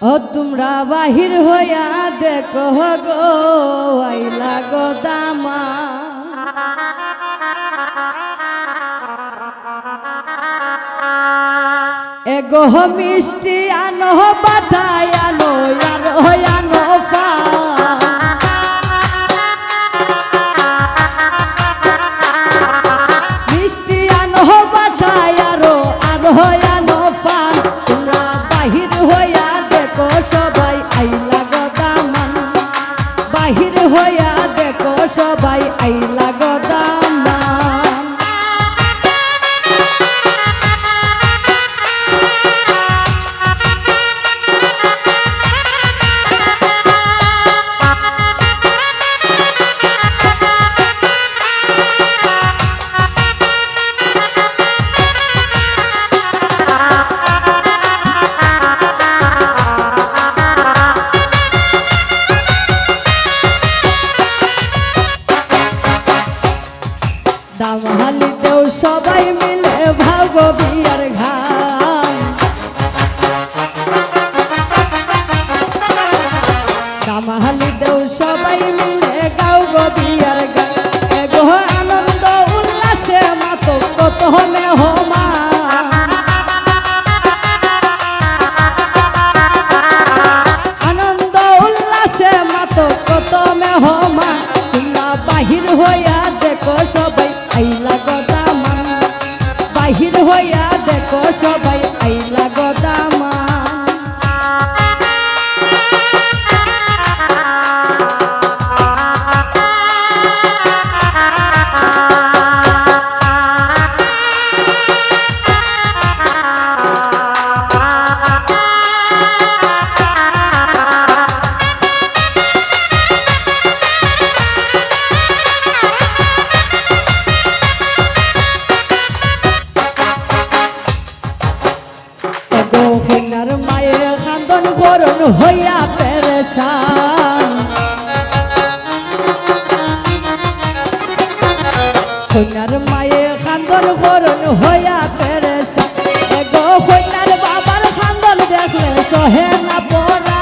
ও তোমরা বাহির হইয়া দেখো গো আইলা গো দামা এগো মিষ্টি আনো বাতায় আনো আর আনো পা মিষ্টি আনো বাতায় আরো আনো পান তোমরা বাহির হইয়া দেখো সবাই আইলা গো দামান বাহির হইয়া দেখো সবাই আইলা গো দামান দামহালিতেও সবাই মিলে ভাগ বিয়ার ঘাম দামহালিতেও সবাই মিলে গাও গো বিয়ার গান এগো আনন্দ উল্লাসে মাতো কত মেহমা আনন্দ উল্লাসে মাতো কত মেহমা তোমরা বাহির হইয়া দেখো সবাই আইলা গো দামান বাহির হইয়া দেখো সবাই আইলা গো দামান কন্যার মায়ের কান্দন বরণ হইয়া পেরেশান কন্যার মায়ের কান্দন বরণ হইয়া পেরেশান এগো কন্যার বাবার কান্দন দেখলে সহে না পড়া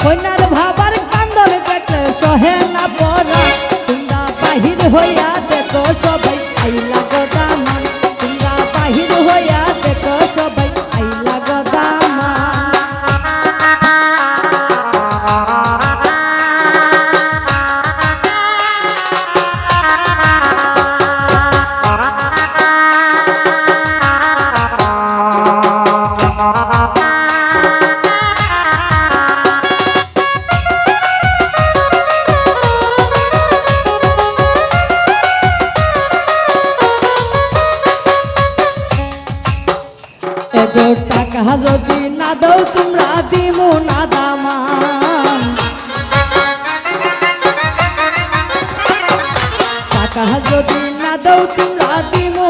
কন্যার বাবার কান্দন দেখলে সহে না পড়া তোমরা বাহির হইয়া দেখো সবাই আইলা গো দামান তোমরা বাহির হইয়া দেখো সবাই আইলা গো দামান এগো টাকা যদি না দাও তোমরা দিমু না দামান টাকা যদি না দাও তোমরা দিমু